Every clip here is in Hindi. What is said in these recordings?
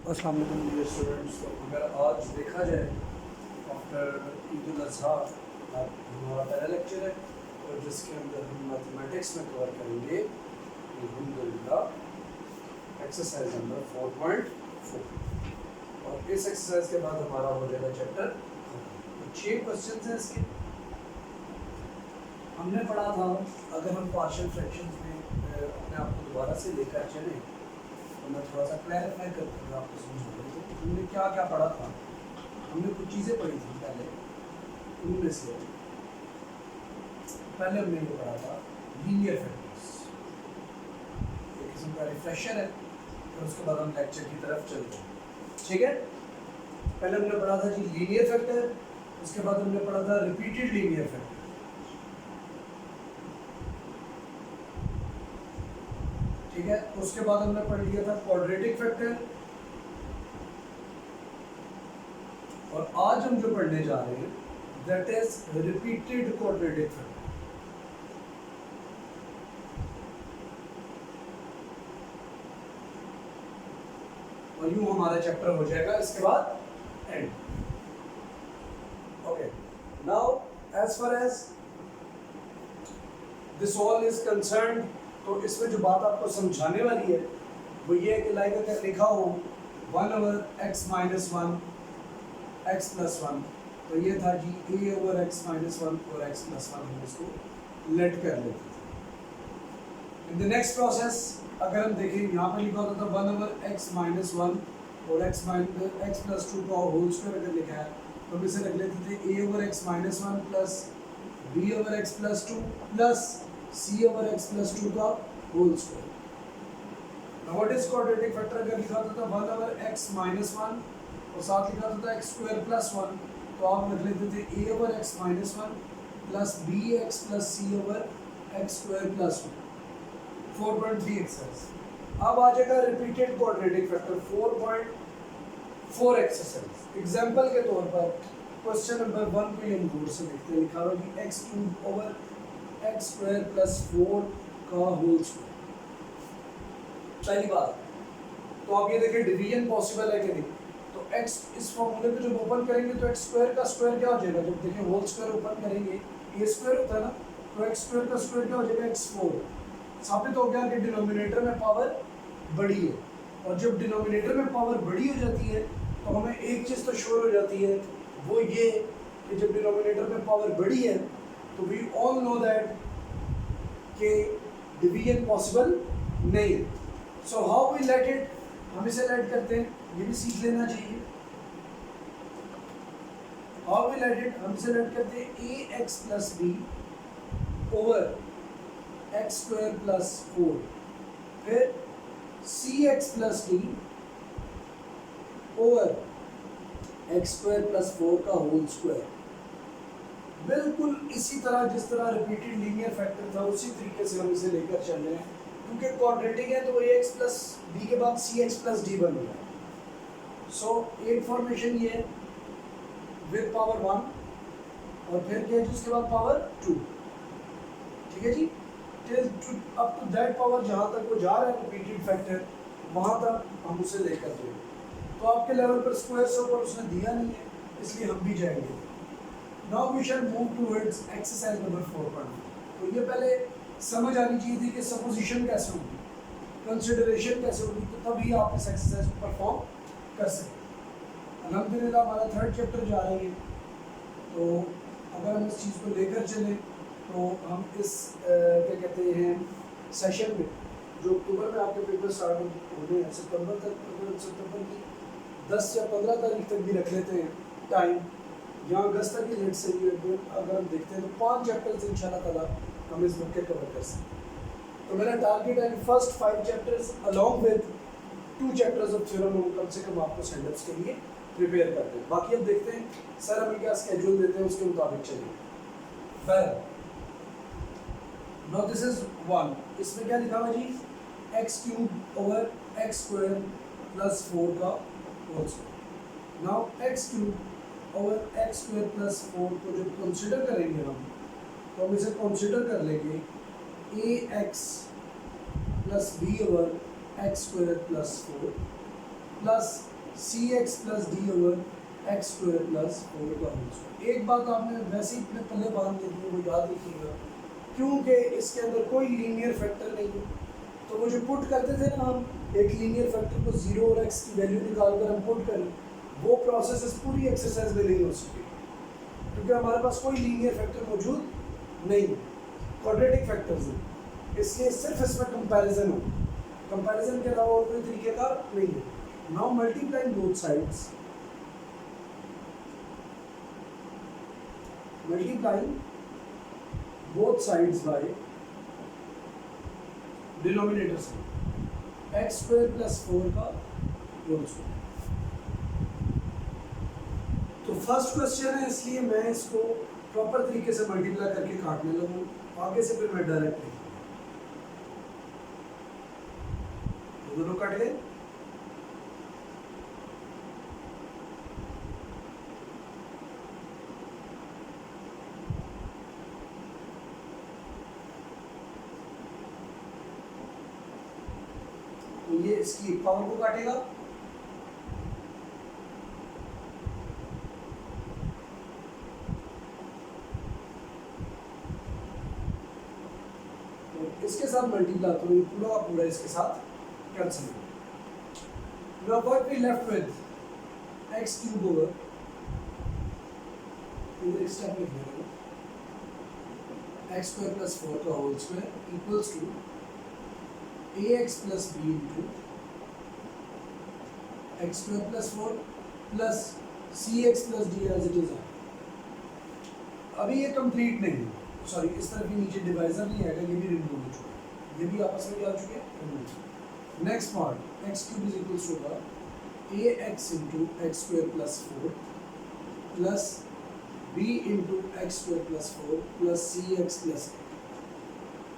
अस्सलाम वालेकुम डियर स्टूडेंट्स। तो अगर आज देखा जाए आफ्टर ईद उल अज़हा हमारा पहला लेक्चर है और जिसके अंदर हम मैथमेटिक्स में कवर करेंगे अल्हम्दुलिल्लाह एक्सरसाइज नंबर 4.4 और इस एक्सरसाइज के बाद हमारा हो जाएगा चैप्टर। तो 6 क्वेश्चन हैं इसके। हमने पढ़ा था अगर हम पार्शियल फ्रैक्शंस में अपने आप को दोबारा से लेकर चलें तो मैं थोड़ा सा क्लैरिफाई करके मैं आपको समझाऊंगा। तो हमने क्या क्या पढ़ा था। हमने कुछ चीज़ें पढ़ी थी पहले। उनमें से पहले हमने ये पढ़ा था लीनियर फैक्टर्स, एक किस्म का रिफ्रेशर है। फिर उसके बाद हम लेक्चर की तरफ चलते हैं, ठीक है। पहले हमने पढ़ा था जी लीनियर फैक्टर, उसके बाद हमने पढ़ा था रिपीटेड लीनियर फैक्टर, ठीक है। उसके बाद हमने पढ़ लिया था क्वाड्रेटिक फैक्टर, और आज हम जो पढ़ने जा रहे हैं that is repeated quadratic factor. और यूं हमारा चैप्टर हो जाएगा इसके बाद end. Okay, now as far as this all is concerned, तो इसमें जो बात आपको समझाने वाली है वो ये है कि लाइक अगर लिखा हो 1/x-1 x + 1, तो ये था जी a/x-1 और x + 1। हम इसको लेट कर लेते थे। इन द नेक्स्ट प्रोसेस अगर हम देखें यहाँ पर लिखा होता था 1/x-1 और x + 2 का होल स्क्वायर अगर लिखा है तो हम इसे रख लेते थे a/x-1 plus b/x + 2 plus c/x + 2 का whole square. Now what is quadratic factor? अगर लिखा होता था 1/x-1 और साथ लिखा होता था x² + 1, तो आप रख लेते थे a/x-1 plus bx plus c/x² + 1। 4.3 exercise. अब आ जाएगा repeated quadratic factor 4.4 exercise. Example के तौर पर क्वेश्चन नंबर 1 को हम गौर से देखते हैं। लिखा हुआ है x³ + 4 का होल स्क्वायर। पहली बात तो आप ये देखिए डिवीजन पॉसिबल है कि नहीं। तो x इस फॉर्मूले को जब ओपन करेंगे तो x² का स्क्वायर क्या हो जाएगा? जब देखिए होल स्क्वायर ओपन करेंगे a² होता है ना, तो x² का स्क्वायर क्या हो जाएगा? x4। साबित हो गया कि डिनोमिनेटर में पावर बड़ी है, और जब डिनोमिनेटर में पावर बड़ी हो जाती है तो हमें एक चीज़ तो श्योर हो जाती है, वो ये कि जब डिनोमिनेटर में पावर बड़ी है तो वी ऑल नो दैट कि डिवीजन पॉसिबल नहीं है। So how we let it, हम इसे लेट करते हैं, ये भी सीख लेना चाहिए। हाउ वी लेट इट, हम इसे लेट करते हैं ax + b ओवर x² + 4, फिर cx + d ओवर x² + 4 का होल स्क्वायर। बिल्कुल इसी तरह जिस तरह रिपीटेड लीनियर फैक्टर था उसी तरीके से हम इसे लेकर चल रहे हैं। क्योंकि क्वाड्रेटिक है तो ax + b के बाद cx + d बन गया। सो एक फॉर्मेशन ये है विद पावर 1 और फिर क्या है उसके बाद पावर 2, ठीक है जी। Till up to that power जहाँ तक वो जा रहा है रिपीटेड फैक्टर, वहाँ तक हम उसे लेकर जाएंगे। तो आपके लेवल पर स्क्वायर से ऊपर उसने दिया नहीं है, इसलिए हम भी जाएंगे। Now we shall move towards exercise number 4.4। तो ये पहले समझ आनी चाहिए थी कि सपोजिशन कैसे होगी, कंसिडरेशन कैसे होगी, तो तभी आप इस एक्सरसाइज को परफॉर्म कर सकते। अल्हम्दुलिल्लाह हमारा 3rd चैप्टर जा रही है, तो अगर हम इस चीज़ को लेकर चलें तो हम इस क्या कहते हैं सेशन में जो अक्टूबर में आपके पेपर स्टार्ट होने हैं, सितंबर तक, अगर सितंबर की 10 या 15 तारीख तक भी रख लेते हैं टाइम, या अगस्त तक की लेट से भी अगर हम देखते हैं तो 5 चैप्टर्स इंशाल्लाह ताला हम इस बुक के कवर कर सकते हैं। तो मेरा टारगेट है कि first 5 chapters along with 2 chapters of theorem हम कम से कम आपको स्टैंडर्ड्स के लिए प्रिपेयर करते हैं। बाकी अब देखते हैं सर हमें क्या स्केड्यूल देते हैं, उसके मुताबिक चलिए। वेल नाउ दिस इज 1, इसमें क्या लिखा हुआ जी x³ ओवर x² + 4 का whole square. Now x³ over x² + 4 को जब कंसिडर करेंगे हम, तो हम इसे कंसिडर कर लेंगे ax + b over x² + 4 plus C X plus D over X square plus 4 का होल स्क्वायर। एक बात आपने वैसे ही अपने पल्ले बांध ली थी, वो याद रखिएगा, क्योंकि इसके अंदर कोई लीनियर फैक्टर नहीं है। तो वो जो पुट करते थे ना हम, एक लीनियर फैक्टर को 0 और x की वैल्यू निकाल कर हम पुट करें, वो प्रोसेस इस पूरी एक्सरसाइज में नहीं हो सके, क्योंकि हमारे पास कोई लीनियर फैक्टर मौजूद नहीं है, क्वाड्रेटिक फैक्टर्स हैं, इसलिए सिर्फ इसमें कंपैरिजन हो, कंपैरिजन के अलावा और कोई तरीके का नहीं है। Now multiplying both sides, multiplying both sides by denominator से एक्स स्क्वायर प्लस 4 का होल स्क्वायर। तो फर्स्ट क्वेश्चन है, इसलिए मैं इसको प्रॉपर तरीके से मल्टीप्लाई करके काटने लगूँ, आगे से फिर मैं डायरेक्ट लिखूँगा। दोनों कट गए। तो ये इसकी पावर को काटेगा, तो इसके साथ मल्टीप्लाई तो ये पूरा का पूरा इसके साथ कैंसिल हो। Now what we left with x cube over, इधर एक स्टेप लिख देंगे, x square plus 4 का whole square equals to ax plus b into x square plus 4 plus cx plus d as it is। अभी ये कंप्लीट नहीं है, सॉरी इस तरफ भी नीचे डिवाइजर नहीं आएगा, ये भी रिमूव हो चुका है, ये भी आपस में जा चुके हैं। Next part x cube is equals to होगा ax into x square plus 4 plus b into x square plus 4 plus cx plus a।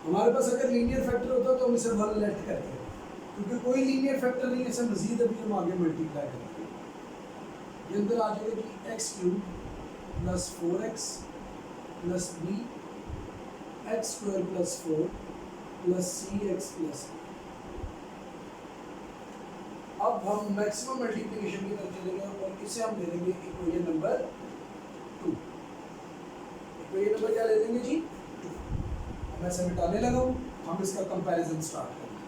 हमारे पास अगर लीनियर फैक्टर होता तो हम इसे 1 लेफ्ट करते हैं, क्योंकि कोई लीनियर फैक्टर नहीं है, इसे मजीद अभी हम आगे मल्टीप्लाई करते हैं। ये अंदर आ जाएगा कि x cube plus 4x plus b x square plus 4 plus cx plus a। अब हम मैक्सिमम मल्टीप्लिकेशन की तरफ चलेंगे और इसे हम ले लेंगे इक्वेशन नंबर 2। इक्वेशन नंबर क्या ले लेंगे जी? 2। मैं इसे मिटाने लगा हूँ, हम इसका कंपैरिजन स्टार्ट करेंगे।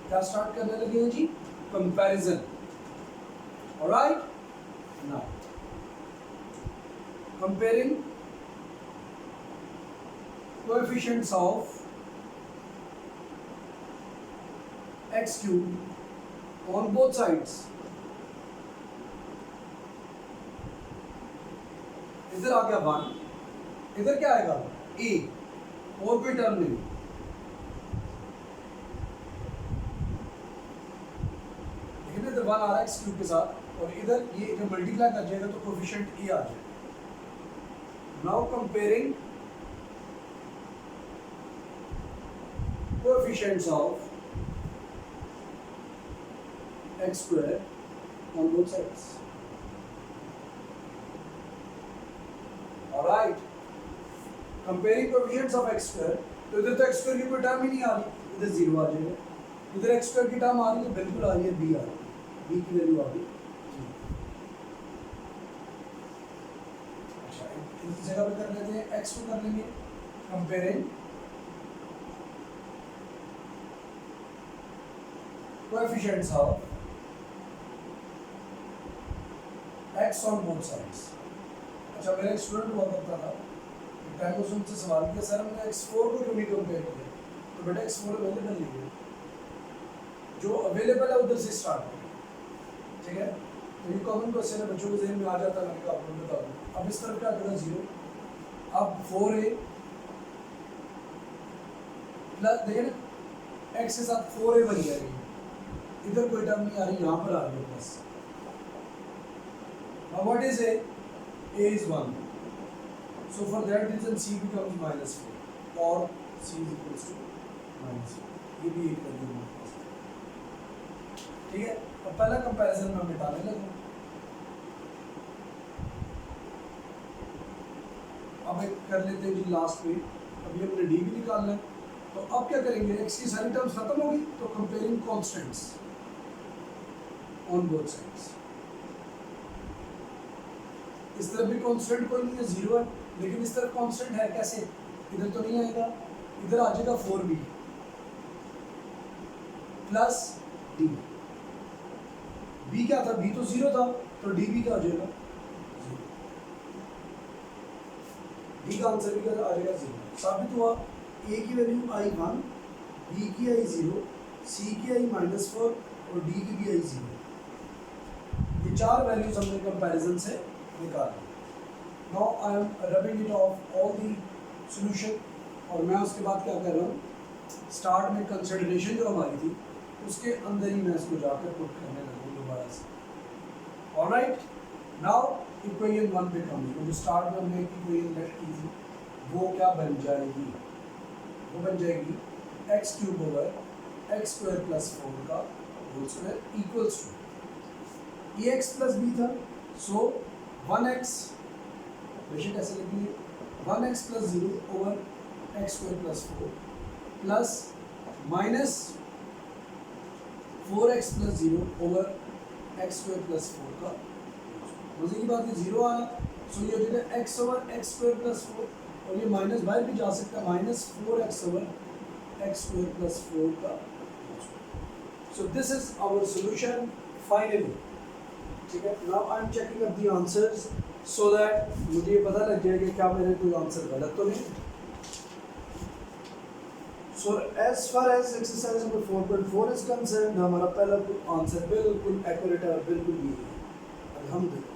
क्या स्टार्ट करने लगे हैं जी? Comparison. Alright, now comparing coefficients of x cube on both sides। इधर आ गया 1, इधर क्या आएगा a, और कोई टर्म नहीं। लेकिन इधर 1 आ रहा है x cube के साथ, और इधर ये जब मल्टीप्लाई कर जाएगा तो कोएफिशिएंट a आ जाएगा। Now comparing coefficients of x square on both sides। Alright, comparing coefficients of x square, तो इधर तो x square की कोई टर्म ही नहीं आ रही, इधर 0 आ जाएगा। इधर x square की टर्म आ रही है, बिल्कुल आ रही है, b आ रही है, b की वैल्यू आ गई। अच्छा, इस जगह पे कर लेते हैं, x को कर लेंगे comparing coefficients of x on both sides। अच्छा, मेरा एक स्टूडेंट हुआ करता था, टाइम उसने मुझसे सवाल किया, सर हमने x4 को क्यों नहीं कंपेयर किया? तो बेटा x4 अवेलेबल नहीं है, जो अवेलेबल है उधर से स्टार्ट करें, ठीक है? तो ये कॉमन क्वेश्चन है, बच्चों के जहन में आ जाता है, मैंने आपको बता दूँ। अब इस तरफ क्या करेगा 0, अब 4a प्लस देखें x के साथ 4a बन जाएगी, इधर कोई टर्म नहीं आ रही, यहाँ पर आ रही है plus. Now what is a? A is 1. So for that reason c becomes -4 or c is equals to -4। ये भी एक वैल्यू हमारे पास है, ठीक है? अब पहला कंपैरिजन में मिटाने लगा। अब एक कर लेते हैं जी लास्ट पे, अभी हमने d भी निकालना है, तो अब क्या करेंगे? x की सारी टर्म्स खत्म होगी, तो comparing constants, on both sides. इस तरफ भी कांस्टेंट कोई नहीं है, 0 है, लेकिन इस तरफ कांस्टेंट है, कैसे? इधर तो नहीं आएगा, इधर आ जाएगा 4b प्लस डी। b क्या था? b तो 0 था, तो db क्या आ जाएगा? 0। d का आंसर भी क्या आ जाएगा? 0। साबित हुआ a की वैल्यू आई 1, b की आई 0, c की आई -4 और d की भी आई 0। ये चार वैल्यूज हमने कंपैरिजन से निकाली। Now I M rubbing it of all the solution, और मैं उसके बाद क्या कर रहा हूँ, स्टार्ट में कंसिडरेशन जो हमारी थी उसके अंदर ही मैं इसको जाकर पुट करने लगूँ दोबारा से। ऑलराइट, नाउ इक्वेशन 1 पे कम, जो स्टार्ट में हमने इक्वेशन लेट की थी वो क्या बन जाएगी? वो बन जाएगी x³ ओवर x² + 4 का whole square equals to ax + b था, सो 1x, बेशक ऐसे लिखिए, 1x + 0 over x² + 4 plus minus 4x + 0 over x² + 4 का। मजे की बात है 0 आया, सो ये हो जाएगा x ओवर x² + 4, और ये माइनस बाहर भी जा सकता है, -4x ओवर x² + 4 का। So this is our solution finally. ठीक है, now I am checking up the answers so that मुझे ये पता लग जाए कि क्या मेरे कोई आंसर गलत तो नहीं। So as far as exercise number 4.4 is concern, हमारा पहला आंसर बिल्कुल एक्यूरेट है, बिल्कुल भी है, अल्हम्दुलिल्लाह।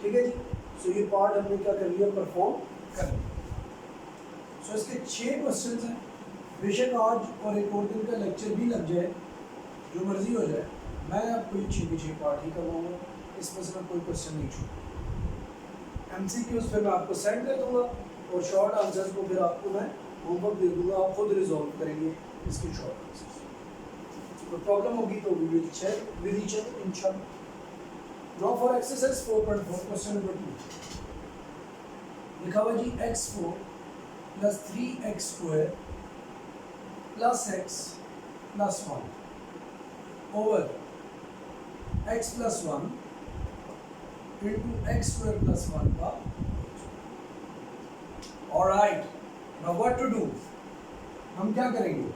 ठीक है जी, सो ये पार्ट हमने क्या कर लिया, परफॉर्म कर लिया। सो इसके 6 क्वेश्चंस हैं, बेशक आज और एक और दिन का लेक्चर भी लग जाए, जो मर्जी हो जाए, मैं आपको ये 6 पार्ट ही करवाऊँगा, इसमें से मैं कोई क्वेश्चन नहीं छूटूंगा। MCQs फिर मैं आपको सेंड कर दूंगा, और शॉर्ट आंसर्स को फिर आपको मैं होमवर्क दे दूंगा, आप खुद रिजॉल्व करेंगे इसके शॉर्ट आंसर्स। तो प्रॉब्लम होगी तो we will check with each other इंशाल्लाह। Now for exercise 4.4 question number 2 लिखा हुआ जी x4 + 3x² + x + 1 ओवर x + 1 into x² + 1 का। Alright, now what to do, हम क्या करेंगे,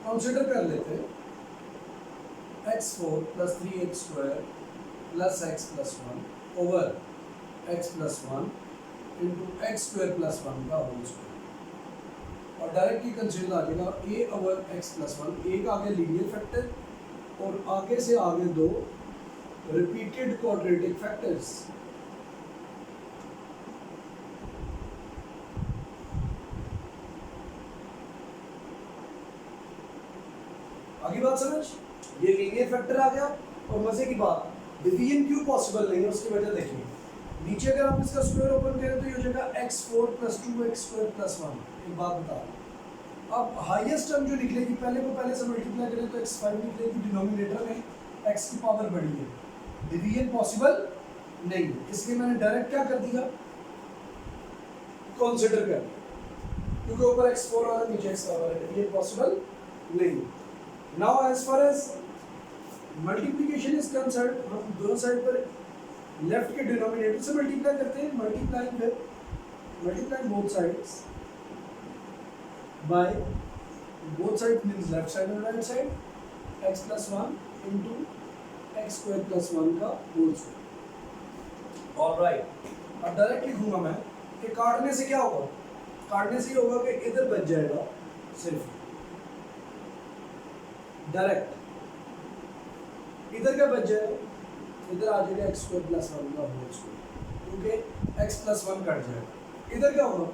कंसीडर कर लेते हैं x4 + 3x² + x + 1 ओवर x + 1 into x² + 1 का होल स्क्वायर, और डायरेक्टली कंसीडर आ जाएगा a ओवर x + 1, a का आगे लीनियर फैक्टर और आगे से आगे 2 repeated quadratic factors। आगे बात समझ, ये लीनियर फैक्टर आ गया, और मजे की बात डिवीजन क्यों पॉसिबल नहीं है उसकी वजह देखिए, नीचे अगर आप इसका स्क्वायर ओपन करें तो ये हो जाएगा x4 + 2x² + 1। एक बात बता, अब हाईएस्ट टर्म जो निकलेगी पहले को पहले से मल्टीप्लाई करें तो x5 निकलेगी, डिनोमिनेटर में x की पावर बढ़ी है, डिवीजन पॉसिबल नहीं, इसलिए मैंने डायरेक्ट क्या कर दिया, कंसीडर कर, क्योंकि ऊपर x4 आ रहा है नीचे x आ रहा है, डिवीजन पॉसिबल नहीं। Now as far as multiplication is concern, हम दोनों साइड पर लेफ्ट के डिनोमिनेटर से मल्टीप्लाई करते हैं, multiply both sides by both side means left side और right side, x + 1 into x² + 1 का होल स्क्वायर। ऑलराइट, अब डायरेक्ट लिखूंगा मैं कि काटने से क्या होगा, काटने से ये होगा कि इधर बच जाएगा सिर्फ डायरेक्ट, इधर क्या बच जाएगा, इधर आ जाएगा x² + 1 का होल स्क्वायर, क्योंकि x + 1 कट जाएगा, इधर क्या होगा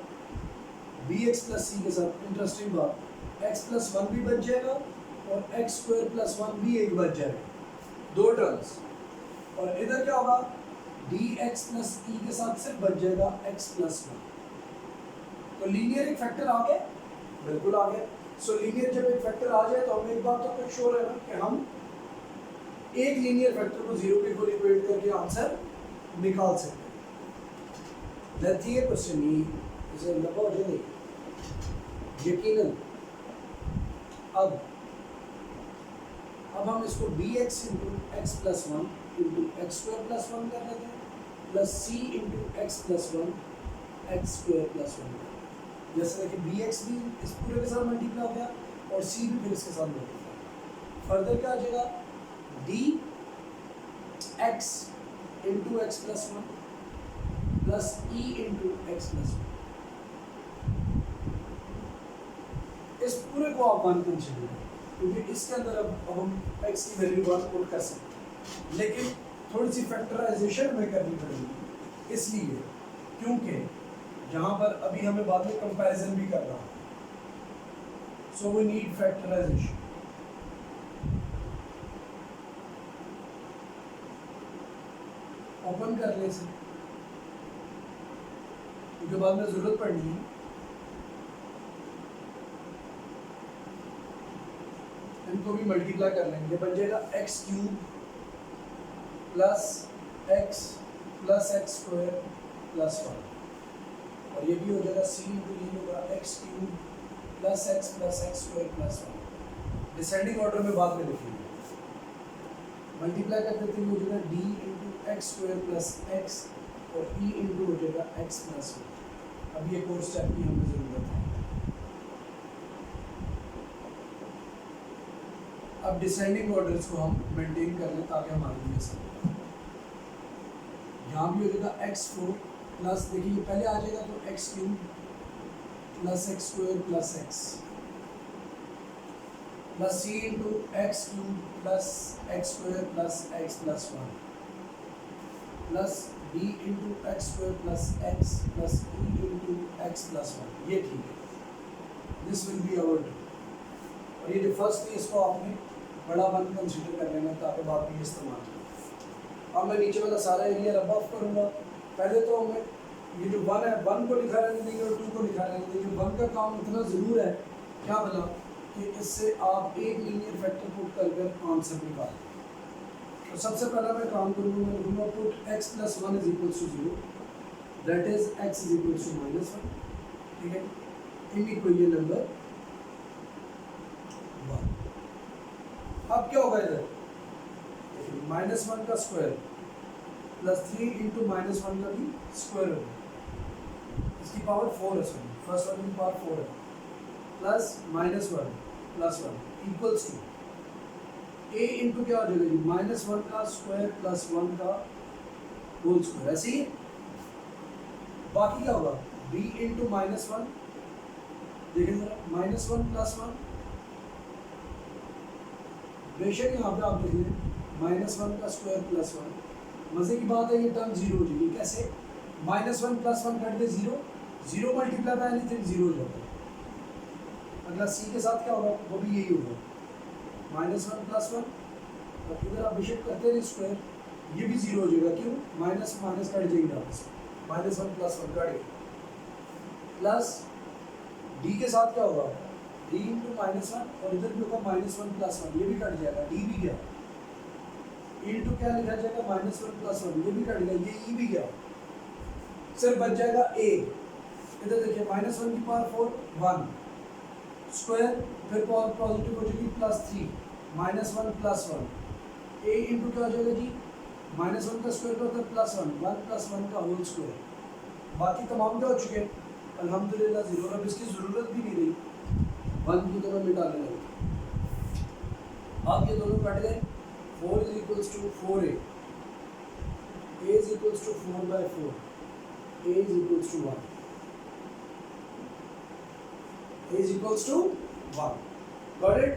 bx + c के साथ। इंटरेस्टिंग बात, x + 1 भी बच जाएगा और x² + 1 भी एक बच जाएगा, 2 टर्म्स, और इधर क्या होगा dx + e के साथ सिर्फ बच जाएगा x + 1। तो लीनियर एक फैक्टर आ गया, बिल्कुल आ गया। सो लीनियर जब एक फैक्टर आ जाए तो हमें एक बात तो श्योर है ना कि हम एक लीनियर फैक्टर को 0 के इक्वल इक्वेट करके आंसर निकाल सकते हैं। लेट्स ये क्वेश्चन ही इसे लंबा हो जाए यकीनन। अब अब हम इसको B X into X plus one into X square plus one कर लेते हैं plus C into X plus one X square plus one. जैसे देखिए बी एक्स भी इस पूरे के साथ मल्टीप्लाई हो गया और सी भी फिर इसके साथ मल्टीप्लाई। फर्दर क्या आ जाएगा D x into X plus one plus E into X plus one. इस पूरे को आप वन कंसीडर करें क्योंकि इसके अंदर अब हम x की वैल्यू वन पुट कर सकते हैं, लेकिन थोड़ी सी फैक्टराइजेशन हमें करनी पड़ेगी इसलिए क्योंकि यहाँ पर अभी हमें बाद में कंपैरिजन भी करना है, so we need factorization. Open कर ले इसे क्योंकि बाद में जरूरत पड़नी है। इनको भी मल्टीप्लाई कर लेंगे, बन जाएगा x cube plus X square plus one और ये भी हो जाएगा सी इंटू ये होगा x cube plus X square plus one. Descending order में बाद में लिखेंगे, मल्टीप्लाई कर देते हैं हो जाएगा D into X square plus x और ई इंटू हो जाएगा एक्स प्लस वन। अब ये कोर्स स्टेप की हमें ज़रूरत है। अब डिसेंडिंग ऑर्डर्स को हम मेंटेन कर लें ताकि हमारे लिए सब यहाँ भी हो जाएगा एक्स फोर प्लस देखिए ये पहले आ जाएगा तो X cube plus X square plus X plus C into X cube plus X square plus X plus one plus B into X square plus X plus E into X plus one. ये ठीक है, this will be our two. और ये जो फर्स्ट थी इसको आपने बड़ा वन कंसीडर कर लेना ताकि बाद में इस्तेमाल करें। अब मैं नीचे वाला सारा एरिया रब ऑफ करूँगा। पहले तो हमें ये जो वन है वन को लिखा रहने देंगे और टू को लिखा रहने देंगे। वन का काम इतना ज़रूर है क्या भला कि इससे आप एक लीनियर फैक्टर पुट कर आंसर निकालें। तो सबसे पहला मैं काम करूँगा, मैं लिखूँगा put x plus one is equals to zero, that is x is equals to minus one. ठीक है, इन इक्वेशन नंबर वन। अब क्या होगा इधर माइनस वन का square plus three into minus one का भी स्क्वायर होगा, इसकी पावर फोर है, सॉरी फर्स्ट वन की पावर फोर है, plus minus one plus one equals to A into क्या हो जाएगा जी माइनस वन का स्क्वायर प्लस वन का होल स्क्वायर। ऐसे ही बाकी क्या होगा बी इंटू माइनस वन, देखिए जरा माइनस वन प्लस वन, बेशक यहाँ पे आप देख लें माइनस वन का स्क्वायर प्लस वन। मजे की बात है ये टर्म जीरो हो जाएगी। कैसे minus one plus one cut they zero, zero multiply by anything zero हो जाता है। अगला सी के साथ क्या होगा वो भी यही होगा माइनस वन प्लस वन, और इधर आप बेशक करते रहे स्क्वायर, ये भी जीरो हो जाएगा। क्यों माइनस माइनस कट जाएगी आपस में, minus one plus one cut गया। प्लस डी के साथ क्या होगा डी इंटू माइनस वन और इधर भी होगा माइनस वन प्लस वन, ये भी कट जाएगा। डी भी गया, इंटू क्या लिखा जाएगा माइनस वन प्लस वन, ये भी कट गया, ये ई भी गया, सिर्फ बच जाएगा ए। इधर देखिए माइनस वन की पावर फोर वन स्क्वायर, फिर पावर पॉजिटिव हो जाएगी plus three minus one plus one, A into क्या हो जाएगा जी माइनस वन का स्क्वायर होता है प्लस वन का होल स्क्वायर। बाकी तमाम क्या हो चुके हैं अल्हम्दुलिल्लाह जीरो, अब इसकी ज़रूरत भी नहीं रही, वन की तरह मिटाने लगे। अब ये दोनों कट गए, 4 is equals to 4a, a is equals to 4 by 4, a is equals to 1, a is equals to 1. Got it?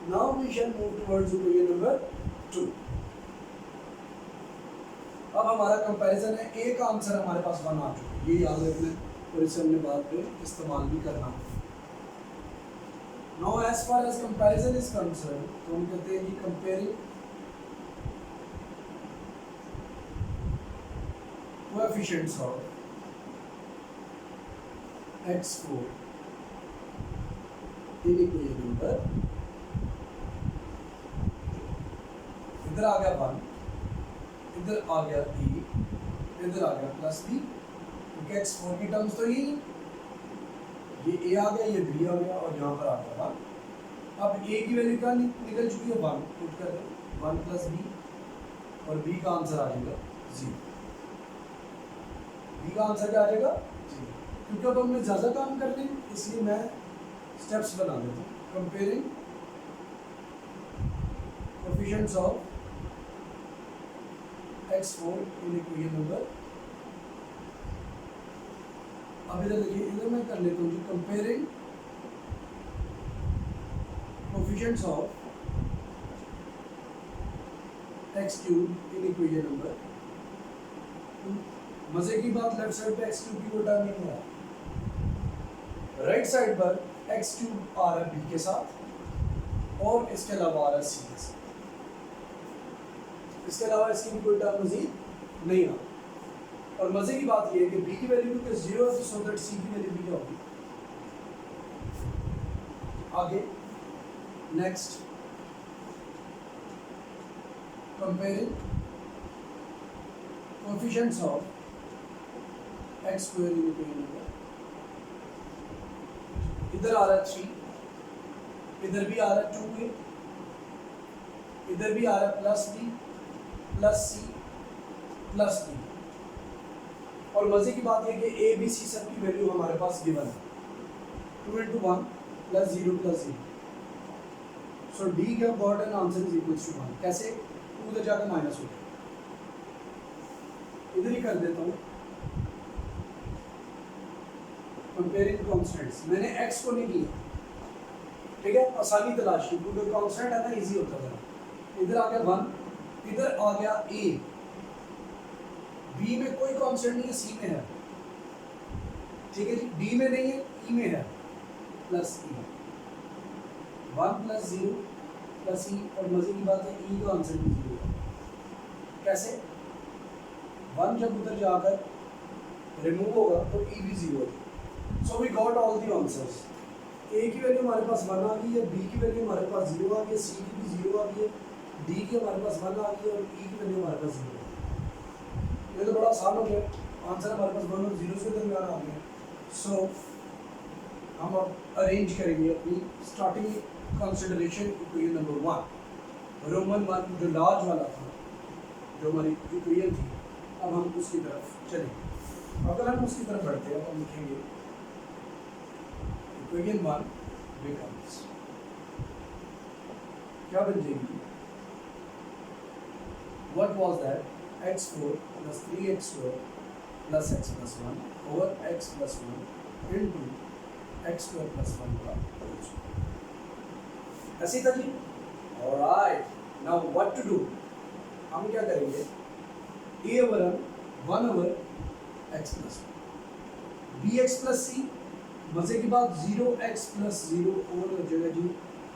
Now we shall move towards equation number 2. अब हमारा कंपैरिजन है, a का आंसर हमारे पास 1 आ चुका है, ये याद रखना है और इसे हमने बाद पे इस्तेमाल भी करना है। Now as far as comparison is concerned, तो हम कहते हैं कि comparing coefficients of x4 in equation number, इधर आ गया 1, इधर आ गया e, इधर आ गया प्लस b, क्योंकि x4 की टर्म्स तो ये a आ गया, ये b आ गया और यहाँ पर आ गया 1। अब ए की वैल्यू क्या निकल चुकी है 1, पुट कर दो 1 प्लस बी, और बी का आंसर आ जाएगा 0। बी का आंसर क्या आ जाएगा 0, क्योंकि अब हमने ज़्यादा काम करने हैं इसलिए मैं स्टेप्स बना देता हूँ। Comparing coefficients of x4 in equation number, अब इधर देखिए, इधर मैं कर लेता हूँ जी comparing coefficients of x3 in equation number. मजे की बात, लेफ्ट साइड पे x3 की कोई टर्म नहीं है, राइट साइड पर x3 आ रहा है b के साथ और इसके अलावा आ रहा है c के साथ, इसके अलावा इसकी कोई टर्म मजीद नहीं आ। और मजे की बात यह है कि b की वैल्यू क्योंकि 0 है, सो दैट c की वैल्यू भी क्या होगी। आगे next comparing coefficients of x square in equation number. इधर आ रहा है 3, इधर भी आ रहा है 2a, इधर भी आ रहा है plus b plus c plus d। और मजे की बात यह कि a b c सब की वैल्यू हमारे पास गिवन है, 2 into 1 प्लस 0 प्लस 0। सो d का important answer is equal to 1। कैसे? 2 उधर जाकर माइनस हो जाए, इधर ही कर देता हूँ कंपेयरिंग कांस्टेंट्स। मैंने x को नहीं किया, ठीक है, आसानी तलाश की, क्योंकि कांस्टेंट है ना, इजी होता है। इधर आ गया 1, इधर आ गया a, b में कोई कांस्टेंट नहीं है, c में है, ठीक है जी, d में नहीं है, e में है, plus e, 1 plus 0 plus e। और मजे की बात है e का आंसर भी 0 है। कैसे? 1 जब उधर जाकर रिमूव होगा तो e भी 0 होगा। So we got all the answers. a की वैल्यू हमारे पास 1 आ गई है, b की वैल्यू हमारे पास 0 आ गई है, c की भी 0 आ गई है, d की हमारे पास 1 आ गई है और e की वैल्यू हमारे पास 0 है। ये तो बड़ा आसान हो गया, आंसर हमारे पास 1 और 0 से दरमियान आ गया। सो हम अब अरेंज करेंगे अपनी starting consideration equation number 1, Roman 1 जो लार्ज वाला था, जो हमारी इक्वेशन थी। अब हम उसकी तरफ चलेंगे। अगर हम उसकी तरफ बढ़ते हैं, हम लिखेंगे इक्वेशन 1 बिकम्स, क्या बन जाएगी? What was that? x4 plus 3x square plus x plus 1 over x plus 1 into x square plus 1 का होल स्क्वायर। ऐसे था जी। Alright, now what to do? हम क्या करेंगे? a over 1 over x plus 1 bx plus c। मजे की बात 0x plus 0 ओवर हो जाएगा जी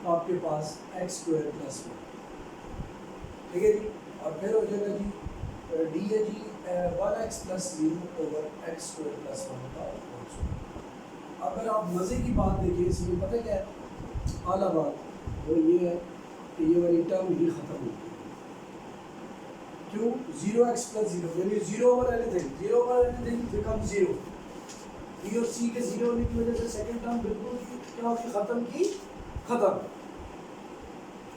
आपके पास x square plus 1, ठीक है जी। और फिर हो जाएगा जी डी है जी 1x plus 0 over x square plus 1 का होल स्क्वायर। अगर आप मज़े की बात देखिए, इसमें पता क्या है आला बात, वो ये है कि ये वाली टर्म ही ख़त्म हो गई। क्यों? 0x plus 0 यानी 0 over anything बिकम 0। b और c के 0 होने की वजह से सेकंड टर्म बिल्कुल क्या होगी? ख़त्म की ख़त्म।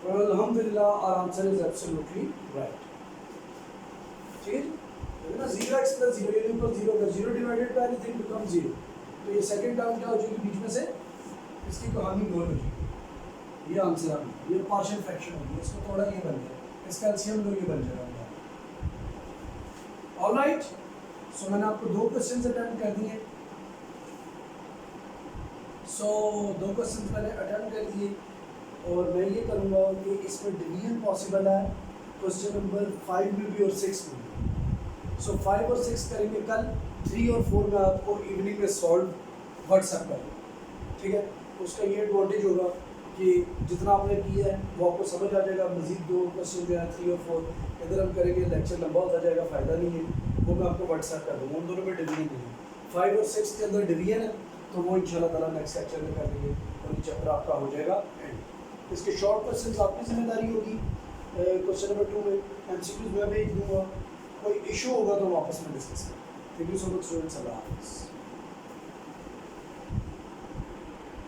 और अल्हम्दुलिल्लाह our answer is absolutely right, ठीक है ना। 0x plus 0 यानी ऊपर 0 का 0 डिवाइडेड बाय एनीथिंग बिकम 0। तो ये सेकंड टर्म क्या हो जाएगी? बीच में से इसकी कहानी गोल हो जाएगी। ये आंसर आ गया, ये पार्शियल फ्रैक्शन हो गया, इसको थोड़ा ये बन गया, इसका एलसीएम लो ये बन जाएगा। ऑलराइट, सो मैंने आपको 2 क्वेश्चंस अटेम्प्ट कर दिए। सो 2 क्वेश्चंस मैंने अटेम्प्ट कर दिए और मैं ये करूँगा कि इसमें डिवीजन पॉसिबल है क्वेश्चन नंबर 5 में भी और 6 में भी। सो 5 और 6 करेंगे कल, 3 और 4 में आपको इवनिंग में सॉल्व व्हाट्सएप करें, ठीक है। उसका ये एडवांटेज होगा कि जितना आपने किया है वो आपको समझ आ जाएगा। मज़ीद 2 क्वेश्चन जो है 3 और 4 इधर हम करेंगे, लेक्चर लंबा होता जाएगा, फ़ायदा नहीं है। वो मैं आपको व्हाट्सएप कर दूँगा, उन दोनों में डिवीजन नहीं है। 5 और 6 के अंदर डिवीजन है, तो वो इंशाल्लाह ताला नेक्स्ट लेक्चर में कर देंगे और ये चैप्टर आपका हो जाएगा एंड। इसके शॉर्ट क्वेश्चन आपकी जिम्मेदारी होगी। क्वेश्चन नंबर 2 में MCQs मैं भेज दूँगा, कोई इशू होगा तो वापस में डिस्कस करें। Thank you so much students, अल्लाह हाफ़िज़।